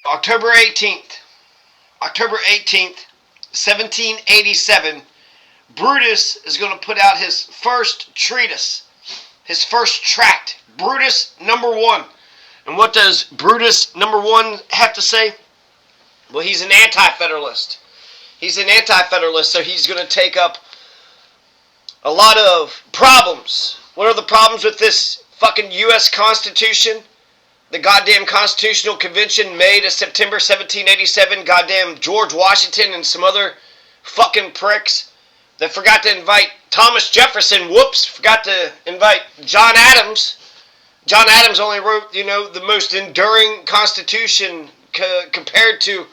October 18th, 1787, Brutus is going to put out his first treatise, his first tract, Brutus number 1. And what does Brutus number 1 have to say? Well, he's an anti-federalist. He's an anti-federalist, so he's going to take up a lot of problems. What are the problems with this fucking U.S. Constitution? The goddamn Constitutional Convention made of September 1787. Goddamn George Washington and some other fucking pricks that forgot to invite Thomas Jefferson. Whoops, forgot to invite John Adams. John Adams only wrote, the most enduring Constitution compared to,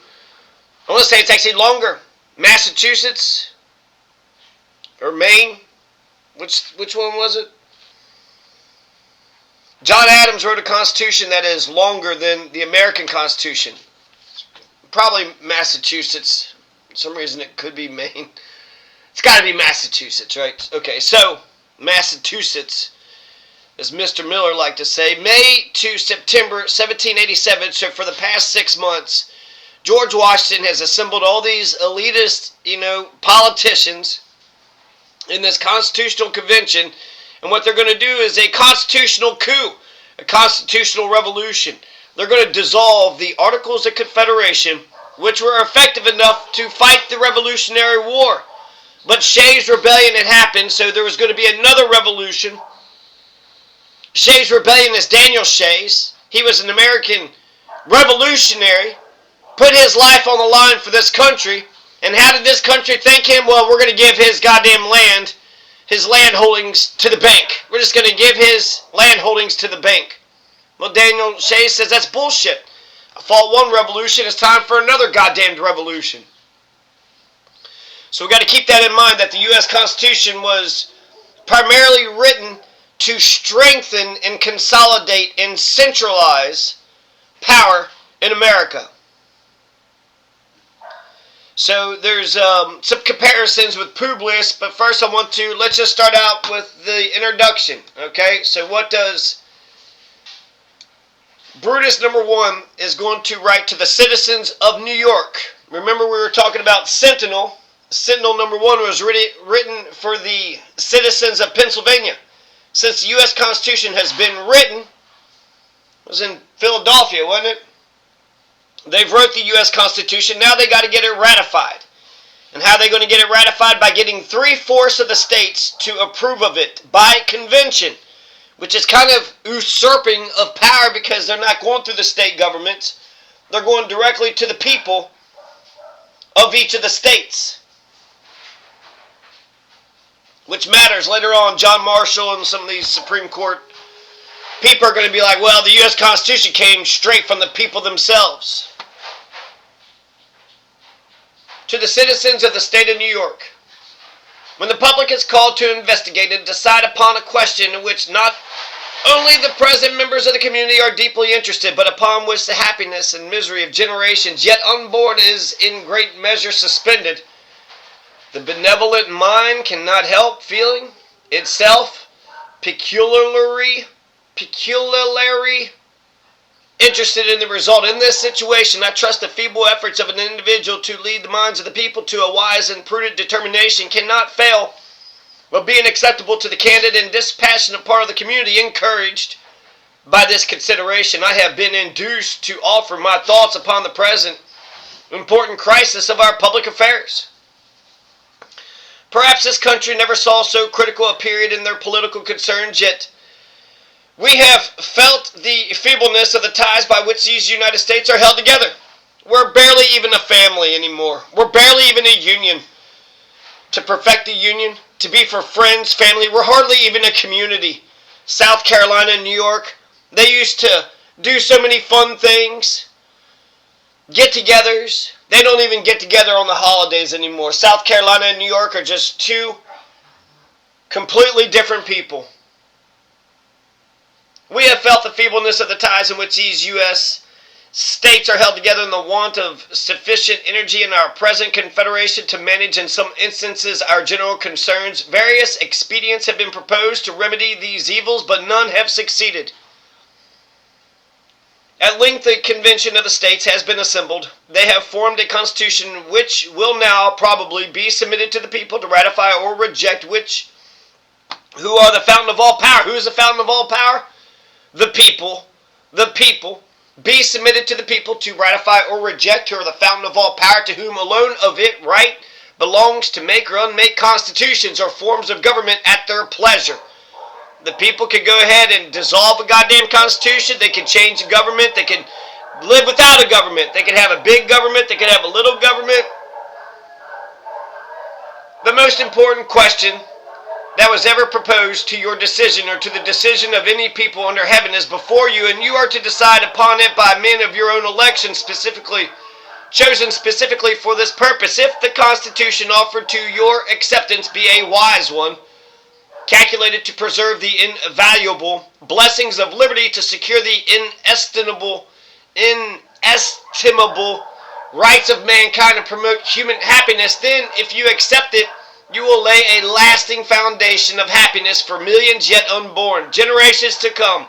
I want to say it's actually longer. Massachusetts or Maine. Which one was it? John Adams wrote a constitution that is longer than the American Constitution. Probably Massachusetts. For some reason it could be Maine. It's got to be Massachusetts, right? Okay, so Massachusetts, as Mr. Miller liked to say, May to September 1787. So for the past 6 months, George Washington has assembled all these elitist, politicians in this Constitutional Convention. And what they're going to do is a constitutional coup, a constitutional revolution. They're going to dissolve the Articles of Confederation, which were effective enough to fight the Revolutionary War. But Shays' Rebellion had happened, so there was going to be another revolution. Shays' Rebellion is Daniel Shays. He was an American revolutionary, put his life on the line for this country. And how did this country thank him? Well, we're going to give his goddamn land, his land holdings to the bank. We're just going to give his land holdings to the bank. Well, Daniel Shays says that's bullshit. I fought one revolution. It's time for another goddamned revolution. So we've got to keep that in mind, that the U.S. Constitution was primarily written to strengthen and consolidate and centralize power in America. So there's some comparisons with Publius, but first let's just start out with the introduction, okay? So what does Brutus number 1 is going to write to the citizens of New York. Remember we were talking about Sentinel. Sentinel number 1 was written for the citizens of Pennsylvania. Since the U.S. Constitution has been written, it was in Philadelphia, wasn't it? They've wrote the U.S. Constitution. Now they got to get it ratified. And how are they going to get it ratified? By getting 3/4 of the states to approve of it by convention, which is kind of usurping of power because they're not going through the state governments. They're going directly to the people of each of the states, which matters. Later on, John Marshall and some of these Supreme Court people are going to be like, well, the U.S. Constitution came straight from the people themselves. To the citizens of the state of New York. When the public is called to investigate and decide upon a question in which not only the present members of the community are deeply interested, but upon which the happiness and misery of generations yet unborn is in great measure suspended, the benevolent mind cannot help feeling itself peculiarly interested in the result. In this situation, I trust the feeble efforts of an individual to lead the minds of the people to a wise and prudent determination cannot fail of being acceptable to the candid and dispassionate part of the community. Encouraged by this consideration, I have been induced to offer my thoughts upon the present important crisis of our public affairs. Perhaps this country never saw so critical a period in their political concerns, yet we have felt the feebleness of the ties by which these United States are held together. We're barely even a family anymore. We're barely even a union. To perfect the union, to be for friends, family, we're hardly even a community. South Carolina and New York, they used to do so many fun things. Get-togethers. They don't even get together on the holidays anymore. South Carolina and New York are just two completely different people. We have felt the feebleness of the ties in which these U.S. states are held together, and the want of sufficient energy in our present confederation to manage in some instances our general concerns. Various expedients have been proposed to remedy these evils, but none have succeeded. At length the convention of the states has been assembled. They have formed a constitution which will now probably be submitted to the people to ratify or reject, which who are the fountain of all power. Who is the fountain of all power? The people. The people. Be submitted to the people to ratify or reject, who are the fountain of all power, to whom alone of it right belongs to make or unmake constitutions or forms of government at their pleasure. The people can go ahead and dissolve a goddamn constitution. They can change the government. They can live without a government. They can have a big government. They can have a little government. The most important question that was ever proposed to your decision or to the decision of any people under heaven is before you, and you are to decide upon it by men of your own election, chosen specifically for this purpose. If the Constitution offered to your acceptance be a wise one, calculated to preserve the invaluable blessings of liberty, to secure the inestimable rights of mankind, and promote human happiness, then if you accept it, you will lay a lasting foundation of happiness for millions yet unborn. Generations to come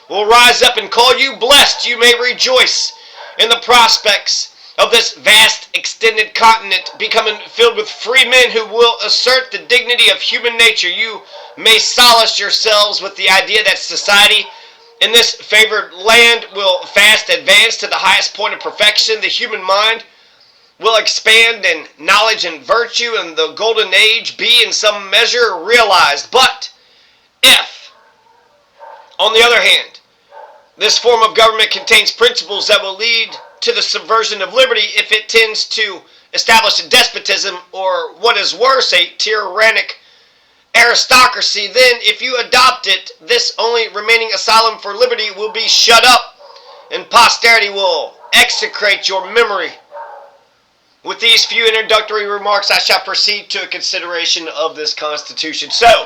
will rise up and call you blessed. You may rejoice in the prospects of this vast extended continent becoming filled with free men who will assert the dignity of human nature. You may solace yourselves with the idea that society in this favored land will fast advance to the highest point of perfection. The human mind will expand in knowledge and virtue, and the golden age be in some measure realized. But if, on the other hand, this form of government contains principles that will lead to the subversion of liberty, if it tends to establish a despotism, or what is worse, a tyrannic aristocracy, then if you adopt it, this only remaining asylum for liberty will be shut up, and posterity will execrate your memory. With these few introductory remarks, I shall proceed to a consideration of this Constitution. So,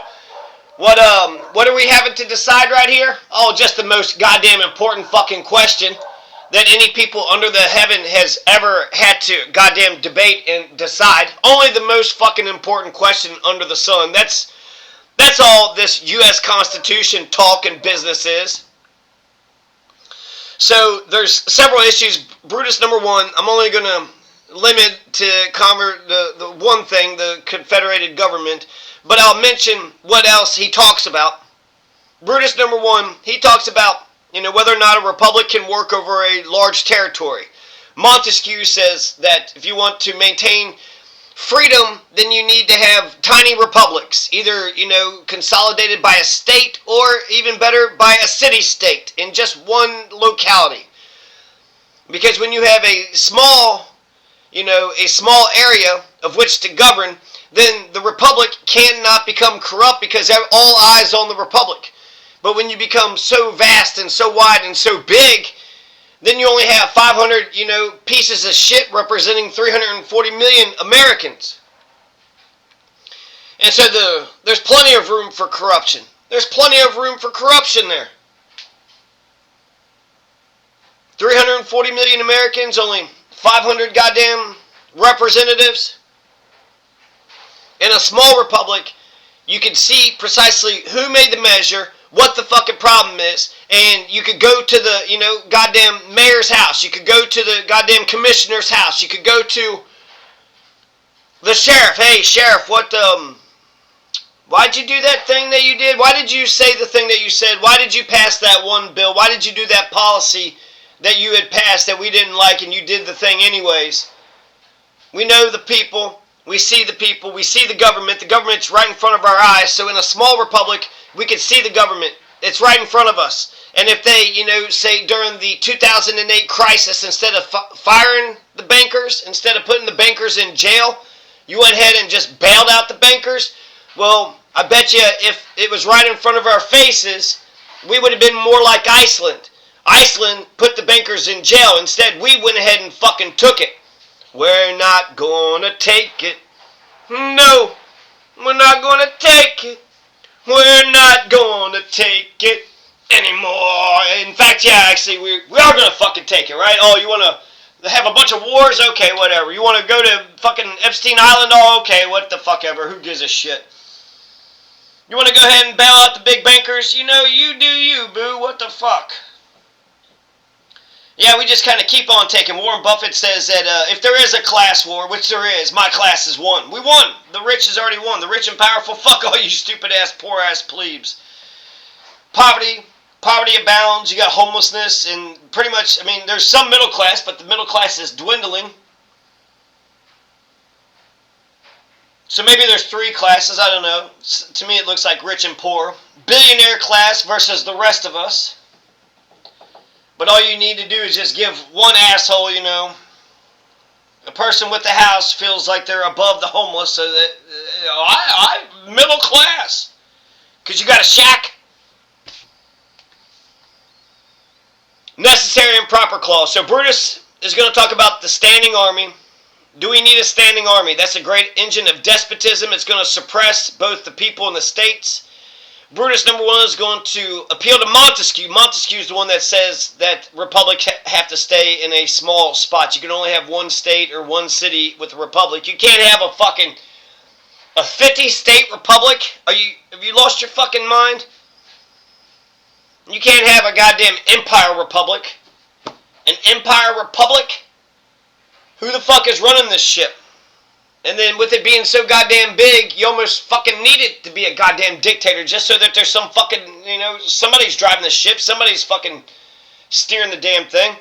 what are we having to decide right here? Oh, just the most goddamn important fucking question that any people under the heaven has ever had to goddamn debate and decide. Only the most fucking important question under the sun. That's all this U.S. Constitution talk and business is. So, there's several issues. Brutus, number one, I'm only going to limit to cover the one thing, the confederated government, but I'll mention what else he talks about. Brutus, number one, he talks about, whether or not a republic can work over a large territory. Montesquieu says that if you want to maintain freedom, then you need to have tiny republics, either, consolidated by a state, or even better, by a city-state in just one locality. Because when you have a small area of which to govern, then the republic cannot become corrupt because all eyes on the republic. But when you become so vast and so wide and so big, then you only have 500, pieces of shit representing 340 million Americans. And so there's plenty of room for corruption. There's plenty of room for corruption there. 340 million Americans, only 500 goddamn representatives. In a small republic, you can see precisely who made the measure, what the fucking problem is, and you could go to the, goddamn mayor's house. You could go to the goddamn commissioner's house. You could go to the sheriff. Hey, sheriff, why'd you do that thing that you did? Why did you say the thing that you said? Why did you pass that one bill? Why did you do that policy that you had passed that we didn't like, and you did the thing anyways? We know the people. We see the people. We see the government. The government's right in front of our eyes. So in a small republic, we can see the government. It's right in front of us. And if they, say during the 2008 crisis, instead of firing the bankers, instead of putting the bankers in jail, you went ahead and just bailed out the bankers, well, I bet you if it was right in front of our faces, we would have been more like Iceland. Iceland put the bankers in jail. Instead, we went ahead and fucking took it. We're not gonna take it. No, we're not gonna take it. We're not gonna take it anymore. In fact, yeah, actually, we are gonna fucking take it, right? Oh, you wanna have a bunch of wars? Okay, whatever. You wanna go to fucking Epstein Island? Oh, okay, what the fuck ever. Who gives a shit? You wanna go ahead and bail out the big bankers? You do you, boo. What the fuck? Yeah, we just kind of keep on taking. Warren Buffett says that if there is a class war, which there is, my class has won. We won. The rich has already won. The rich and powerful, fuck all you stupid-ass, poor-ass plebes. Poverty abounds. You got homelessness, and pretty much, I mean, there's some middle class, but the middle class is dwindling. So maybe there's three classes, I don't know. To me, it looks like rich and poor. Billionaire class versus the rest of us. But all you need to do is just give one asshole, you know, a person with a house feels like they're above the homeless, so that, I'm middle class. Because you got a shack. Necessary and proper clause. So Brutus is going to talk about the standing army. Do we need a standing army? That's a great engine of despotism. It's going to suppress both the people and the states. Brutus, number one, is going to appeal to Montesquieu. Montesquieu is the one that says that republics have to stay in a small spot. You can only have one state or one city with a republic. You can't have a 50-state republic. Have you lost your fucking mind? You can't have a goddamn empire republic. An empire republic? Who the fuck is running this ship? And then with it being so goddamn big, you almost fucking need it to be a goddamn dictator just so that there's some fucking, you know, somebody's driving the ship, somebody's fucking steering the damn thing.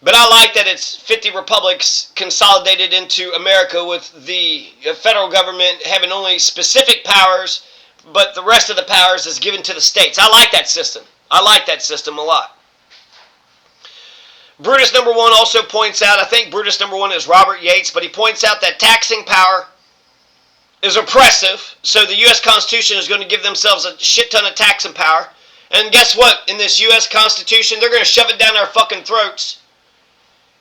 But I like that it's 50 republics consolidated into America with the federal government having only specific powers, but the rest of the powers is given to the states. I like that system. I like that system a lot. Brutus number one also points out, I think Brutus number one is Robert Yates, but he points out that taxing power is oppressive, so the U.S. Constitution is going to give themselves a shit ton of taxing power. And guess what? In this U.S. Constitution, they're going to shove it down our fucking throats.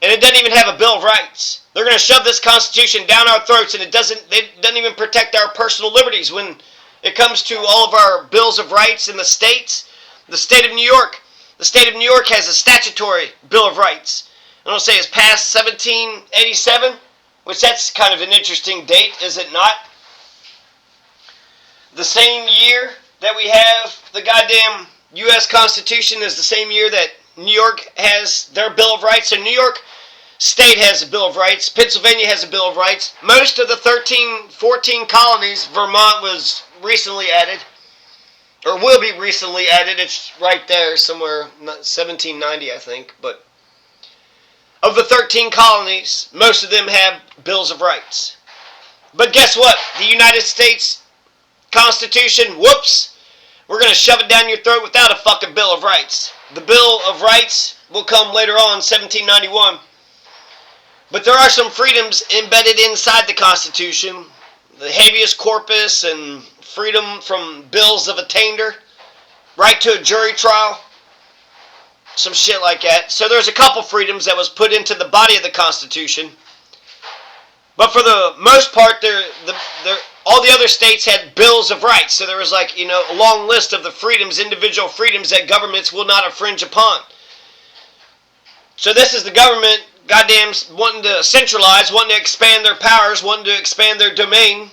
And it doesn't even have a Bill of Rights. They're going to shove this Constitution down our throats, and it doesn't even protect our personal liberties. When it comes to all of our Bills of Rights in the states, the state of New York, the state of New York has a statutory Bill of Rights. I don't say it's past 1787, which that's kind of an interesting date, is it not? The same year that we have the goddamn U.S. Constitution is the same year that New York has their Bill of Rights. So New York State has a Bill of Rights. Pennsylvania has a Bill of Rights. Most of the 14 colonies, Vermont was recently added. Or will be recently added. It's right there somewhere, 1790, I think. But of the 13 colonies, most of them have Bills of Rights. But guess what? The United States Constitution, whoops, we're going to shove it down your throat without a fucking Bill of Rights. The Bill of Rights will come later on, 1791. But there are some freedoms embedded inside the Constitution. The habeas corpus and freedom from bills of attainder, right to a jury trial, some shit like that. So there's a couple freedoms that was put into the body of the Constitution. But for the most part, all the other states had bills of rights. So there was a long list of the freedoms, individual freedoms that governments will not infringe upon. So this is the government, goddamn, wanting to centralize, wanting to expand their powers, wanting to expand their domain.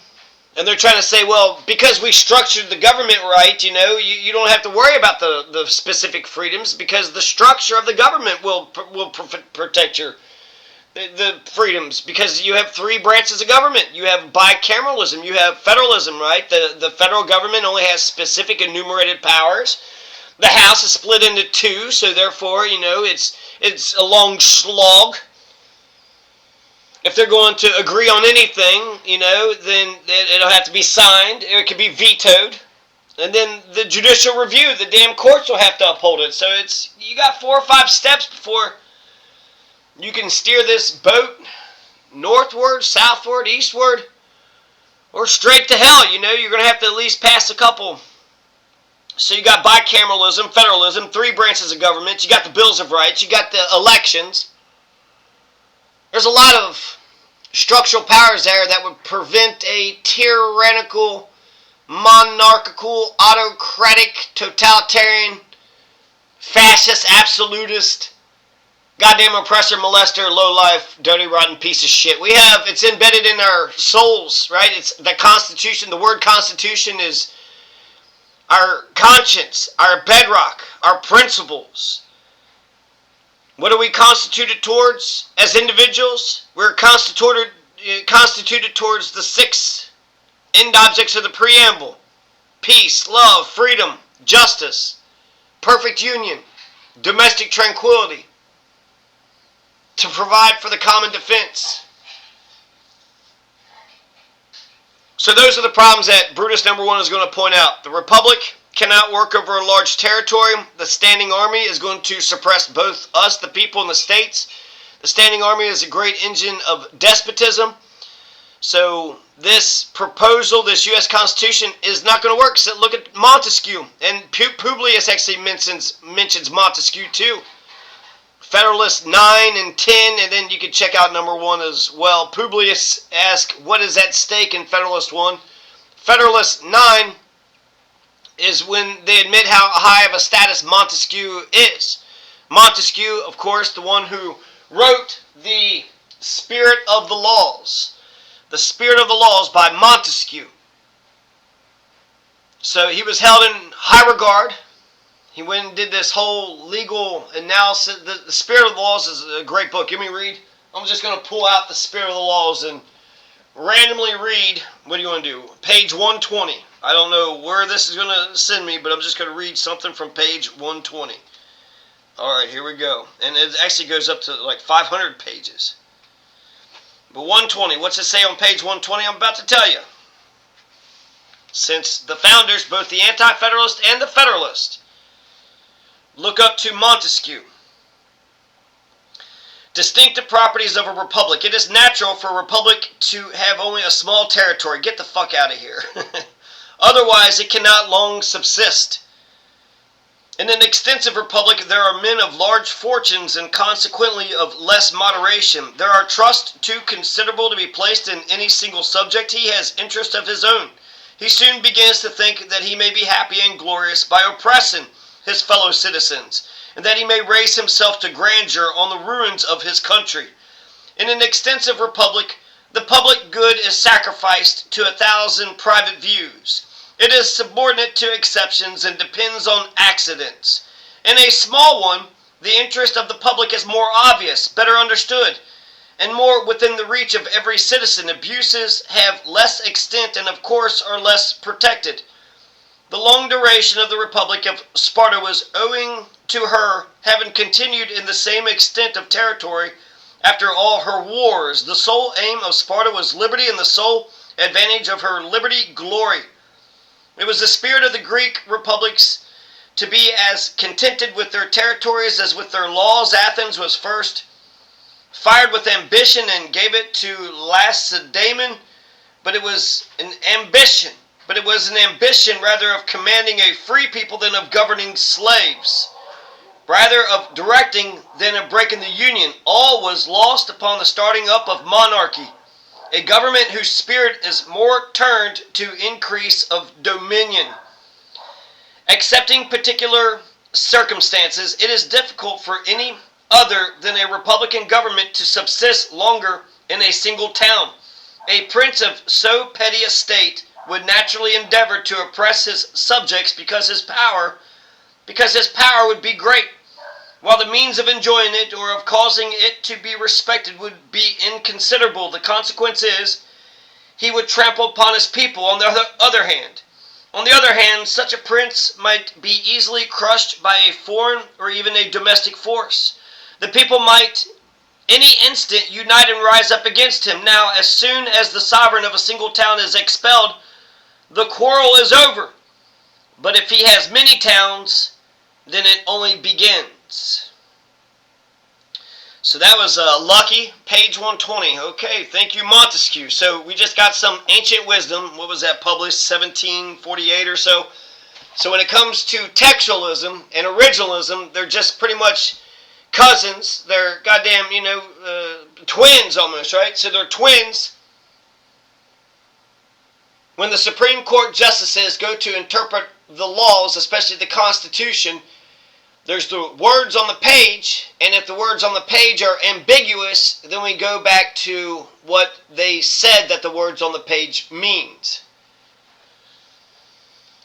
And they're trying to say, well, because we structured the government right, you don't have to worry about the specific freedoms because the structure of the government will protect the freedoms, because you have three branches of government. You have bicameralism, you have federalism, right? The federal government only has specific enumerated powers. The House is split into two, so therefore, it's a long slog. If they're going to agree on anything, then it'll have to be signed, or it could be vetoed. And then the judicial review, the damn courts will have to uphold it. So you got 4 or 5 steps before you can steer this boat northward, southward, eastward, or straight to hell. You're going to have to at least pass a couple. So you got bicameralism, federalism, 3 branches of government. You got the Bills of Rights. You got the elections. There's a lot of structural powers there that would prevent a tyrannical, monarchical, autocratic, totalitarian, fascist, absolutist, goddamn oppressor, molester, lowlife, dirty, rotten piece of shit. It's embedded in our souls, right? It's the Constitution. The word Constitution is our conscience, our bedrock, our principles. What are we constituted towards as individuals? We're constituted towards the 6 end objects of the preamble: peace, love, freedom, justice, perfect union, domestic tranquility, to provide for the common defense. So those are the problems that Brutus number 1 is going to point out. The Republic cannot work over a large territory. The standing army is going to suppress both us, the people, and the states. The standing army is a great engine of despotism. So this proposal, this U.S. Constitution, is not going to work. So look at Montesquieu. And Publius actually mentions Montesquieu too. Federalist 9 and 10, and then you can check out number 1 as well. Publius asks, what is at stake in Federalist 1? Federalist 9 is when they admit how high of a status Montesquieu is. Montesquieu, of course, the one who wrote the Spirit of the Laws. The Spirit of the Laws by Montesquieu. So he was held in high regard. He went and did this whole legal analysis. The Spirit of the Laws is a great book. Give me a read. I'm just going to pull out the Spirit of the Laws and randomly read. What do you want to do? Page 120. I don't know where this is going to send me, but I'm just going to read something from page 120. All right, here we go. And it actually goes up to like 500 pages. But 120, what's it say on page 120? I'm about to tell you. Since the founders, both the Anti-Federalist and the Federalist, look up to Montesquieu. Distinctive properties of a republic. It is natural for a republic to have only a small territory. Get the fuck out of here. Otherwise, it cannot long subsist. In an extensive republic, there are men of large fortunes and consequently of less moderation. There are trusts too considerable to be placed in any single subject. He has interest of his own. He soon begins to think that he may be happy and glorious by oppressing his fellow citizens, and that he may raise himself to grandeur on the ruins of his country. In an extensive republic, the public good is sacrificed to 1,000 private views. It is subordinate to exceptions and depends on accidents. In a small one, the interest of the public is more obvious, better understood, and more within the reach of every citizen. Abuses have less extent and of course are less protected. The long duration of the Republic of Sparta was owing to her having continued in the same extent of territory after all her wars. The sole aim of Sparta was liberty, and the sole advantage of her liberty, glory. It was the spirit of the Greek republics to be as contented with their territories as with their laws. Athens was first fired with ambition and gave it to Lacedaemon, but it was an ambition rather of commanding a free people than of governing slaves, rather of directing than of breaking the union. All was lost upon the starting up of monarchy, a government whose spirit is more turned to increase of dominion. Excepting particular circumstances, it is difficult for any other than a republican government to subsist longer in a single town. A prince of so petty a state would naturally endeavor to oppress his subjects because his power would be great, while the means of enjoying it or of causing it to be respected would be inconsiderable. The consequence is he would trample upon his people. On the other hand, such a prince might be easily crushed by a foreign or even a domestic force. The people might any instant unite and rise up against him. Now, as soon as the sovereign of a single town is expelled, the quarrel is over. But if he has many towns, then it only begins. So that was Lucky, page 120. Okay, thank you, Montesquieu. So we just got some ancient wisdom. What was that, published 1748 or so? So when it comes to textualism and originalism, they're just pretty much cousins. They're goddamn, twins almost, right? So they're twins. When the Supreme Court justices go to interpret the laws, especially the Constitution, there's the words on the page, and if the words on the page are ambiguous, then we go back to what they said that the words on the page means.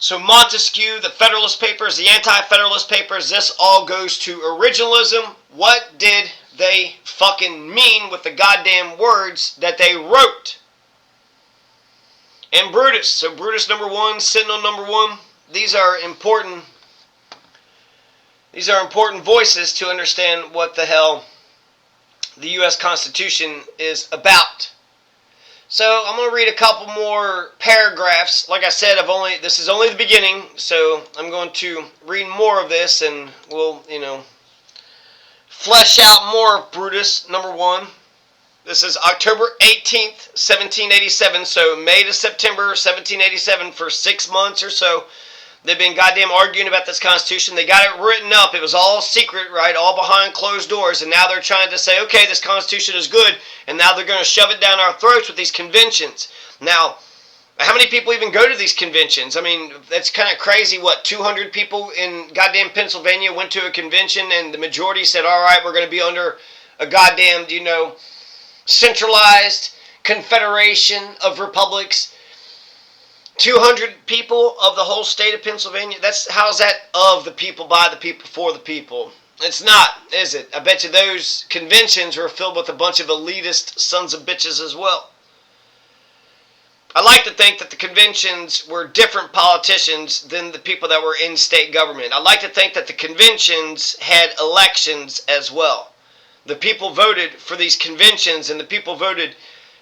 So Montesquieu, the Federalist Papers, the Anti-Federalist Papers, this all goes to originalism. What did they fucking mean with the goddamn words that they wrote? And Brutus. So Brutus number 1, sitting on number 1. These are important voices to understand what the hell the U.S. Constitution is about. So I'm going to read a couple more paragraphs. Like I said, this is only the beginning, so I'm going to read more of this, and we'll, flesh out more of Brutus, number 1. This is October 18th, 1787, so May to September 1787, for 6 months or so. They've been goddamn arguing about this Constitution. They got it written up. It was all secret, right? All behind closed doors. And now they're trying to say, okay, this Constitution is good. And now they're going to shove it down our throats with these conventions. Now, how many people even go to these conventions? I mean, that's kind of crazy. 200 people in goddamn Pennsylvania went to a convention, and the majority said, all right, we're going to be under a goddamn, centralized confederation of republics. 200 people of the whole state of Pennsylvania. How's that of the people, by the people, for the people? It's not, is it? I bet you those conventions were filled with a bunch of elitist sons of bitches as well. I like to think that the conventions were different politicians than the people that were in state government. I like to think that the conventions had elections as well. The people voted for these conventions, and the people voted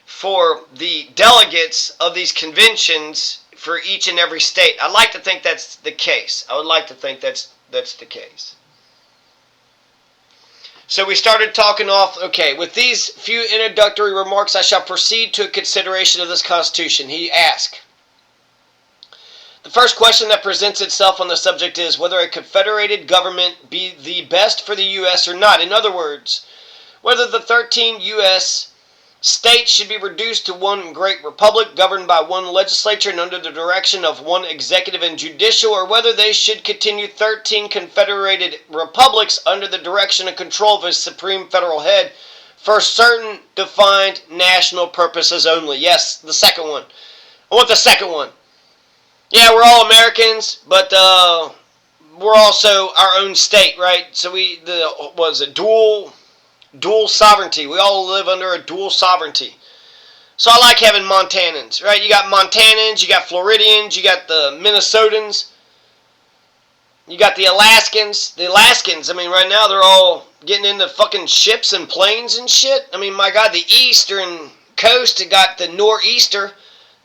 for the delegates of these conventions for each and every state. I'd like to think that's the case. I would like to think that's the case. So we started talking off, okay, with these few introductory remarks, I shall proceed to a consideration of this Constitution. He asked. The first question that presents itself on the subject is whether a confederated government be the best for the U.S. or not. In other words, whether the 13 U.S. states should be reduced to one great republic governed by one legislature and under the direction of one executive and judicial, or whether they should continue 13 confederated republics under the direction and control of a supreme federal head for certain defined national purposes only. Yes, the second one. I want the second one. Yeah, we're all Americans, but we're also our own state, right? So dual sovereignty. We all live under a dual sovereignty. So I like having Montanans, right? You got Montanans, you got Floridians, you got the Minnesotans, you got the Alaskans. The Alaskans, I mean, right now they're all getting into fucking ships and planes and shit. I mean, my God, the eastern coast got the nor'easter,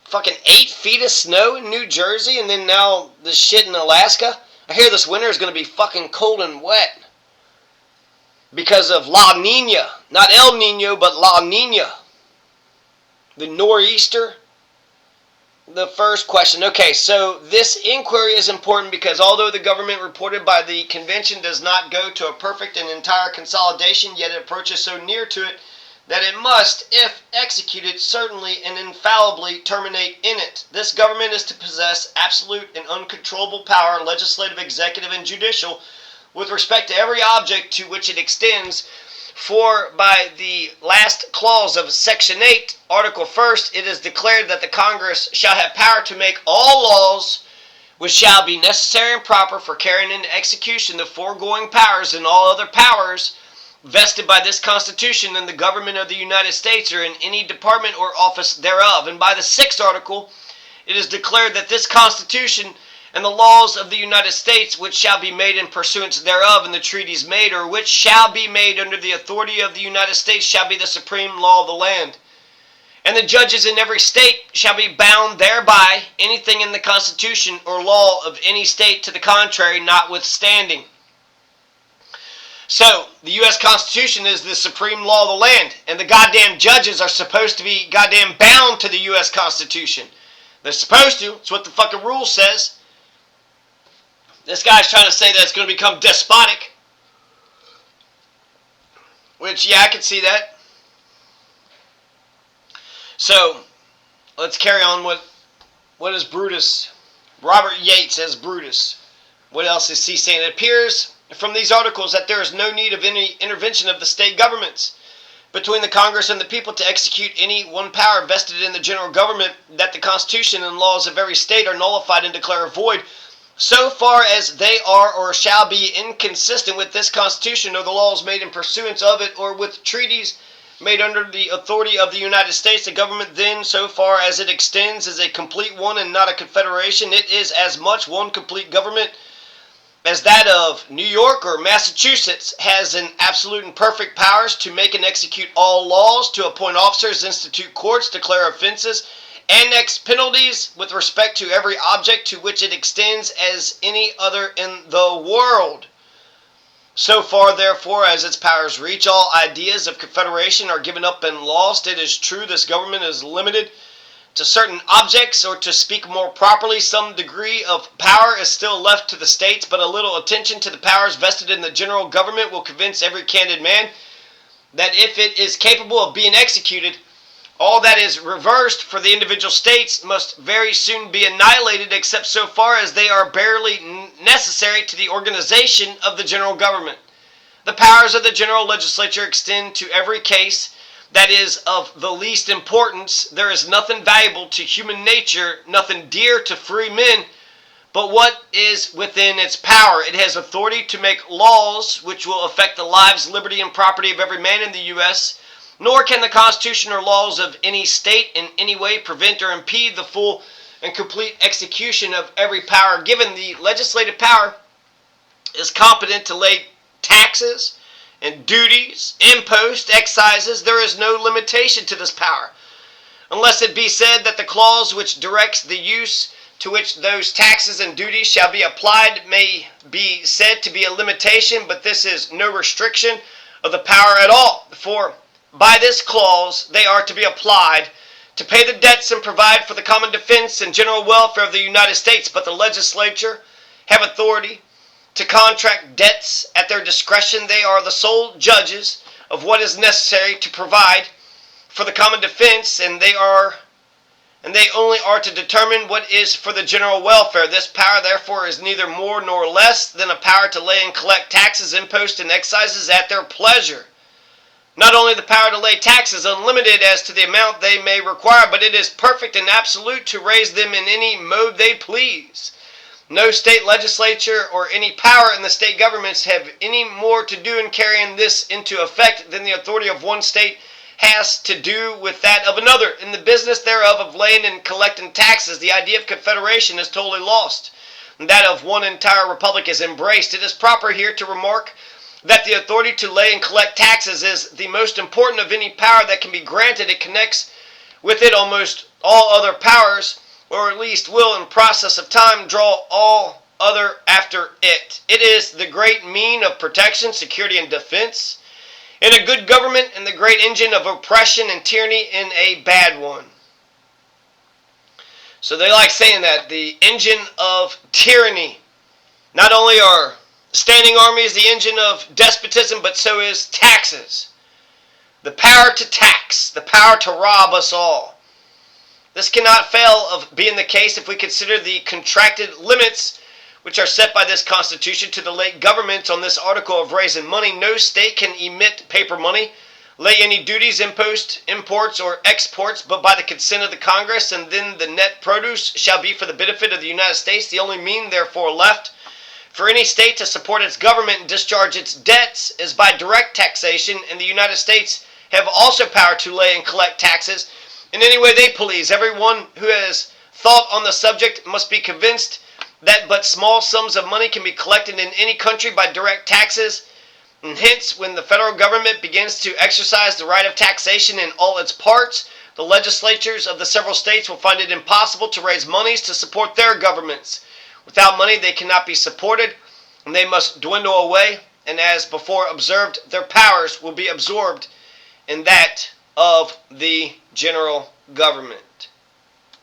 fucking 8 feet of snow in New Jersey, and then now the shit in Alaska. I hear this winter is going to be fucking cold and wet. Because of La Nina. Not El Nino, but La Nina. The nor'easter. The first question. Okay, so this inquiry is important because although the government reported by the convention does not go to a perfect and entire consolidation, yet it approaches so near to it that it must, if executed, certainly and infallibly terminate in it. This government is to possess absolute and uncontrollable power, legislative, executive, and judicial, with respect to every object to which it extends, for by the last clause of Section 8, Article 1st, it is declared that the Congress shall have power to make all laws which shall be necessary and proper for carrying into execution the foregoing powers and all other powers vested by this Constitution in the government of the United States or in any department or office thereof. And by the 6th Article, it is declared that this Constitution and the laws of the United States which shall be made in pursuance thereof and the treaties made or which shall be made under the authority of the United States shall be the supreme law of the land. And the judges in every state shall be bound thereby, anything in the Constitution or law of any state to the contrary notwithstanding. So, the U.S. Constitution is the supreme law of the land, and the goddamn judges are supposed to be goddamn bound to the U.S. Constitution. They're supposed to. It's what the fucking rule says. This guy's trying to say that it's going to become despotic. Which, yeah, I can see that. So, let's carry on. What is Brutus? Robert Yates as Brutus. What else is he saying? It appears from these articles that there is no need of any intervention of the state governments, between the Congress and the people to execute any one power vested in the general government, that the Constitution and laws of every state are nullified and declared void, so far as they are or shall be inconsistent with this Constitution or the laws made in pursuance of it, or with treaties made under the authority of the United States. The government then, so far as it extends, is a complete one and not a confederation. It is as much one complete government as that of New York or Massachusetts, has an absolute and perfect powers to make and execute all laws, to appoint officers, institute courts, declare offenses, annex penalties with respect to every object to which it extends as any other in the world. So far, therefore, as its powers reach, all ideas of confederation are given up and lost. It is true this government is limited to certain objects, or to speak more properly, some degree of power is still left to the states, but a little attention to the powers vested in the general government will convince every candid man that if it is capable of being executed, all that is reversed for the individual states must very soon be annihilated, except so far as they are barely necessary to the organization of the general government. The powers of the general legislature extend to every case that is of the least importance. There is nothing valuable to human nature, nothing dear to free men, but what is within its power. It has authority to make laws which will affect the lives, liberty, and property of every man in the U.S., nor can the Constitution or laws of any state in any way prevent or impede the full and complete execution of every power given. The legislative power is competent to lay taxes and duties, imposts, excises. There is no limitation to this power, unless it be said that the clause which directs the use to which those taxes and duties shall be applied may be said to be a limitation, but this is no restriction of the power at all. For by this clause they are to be applied to pay the debts and provide for the common defense and general welfare of the United States. But the legislature have authority to contract debts at their discretion. They are the sole judges of what is necessary to provide for the common defense, and they only are to determine what is for the general welfare. This power, therefore, is neither more nor less than a power to lay and collect taxes, imposts, and excises at their pleasure. Not only the power to lay taxes unlimited as to the amount they may require, but it is perfect and absolute to raise them in any mode they please. No state legislature or any power in the state governments have any more to do in carrying this into effect than the authority of one state has to do with that of another. In the business thereof of laying and collecting taxes, the idea of confederation is totally lost, and that of one entire republic is embraced. It is proper here to remark that the authority to lay and collect taxes is the most important of any power that can be granted. It connects with it almost all other powers, or at least will in process of time draw all other after it. It is the great mean of protection, security, and defense in a good government, and the great engine of oppression and tyranny in a bad one. So they like saying that, the engine of tyranny. Not only are standing armies the engine of despotism, but so is taxes. The power to tax, the power to rob us all. This cannot fail of being the case if we consider the contracted limits which are set by this Constitution to the late government on this article of raising money. No state can emit paper money, lay any duties, imposts, imports, or exports, but by the consent of the Congress, and then the net produce shall be for the benefit of the United States. The only mean, therefore, left for any state to support its government and discharge its debts is by direct taxation, and the United States have also power to lay and collect taxes in any way they please. Everyone who has thought on the subject must be convinced that but small sums of money can be collected in any country by direct taxes, and hence when the federal government begins to exercise the right of taxation in all its parts, the legislatures of the several states will find it impossible to raise monies to support their governments. Without money they cannot be supported, and they must dwindle away, and as before observed, their powers will be absorbed in that of the general government.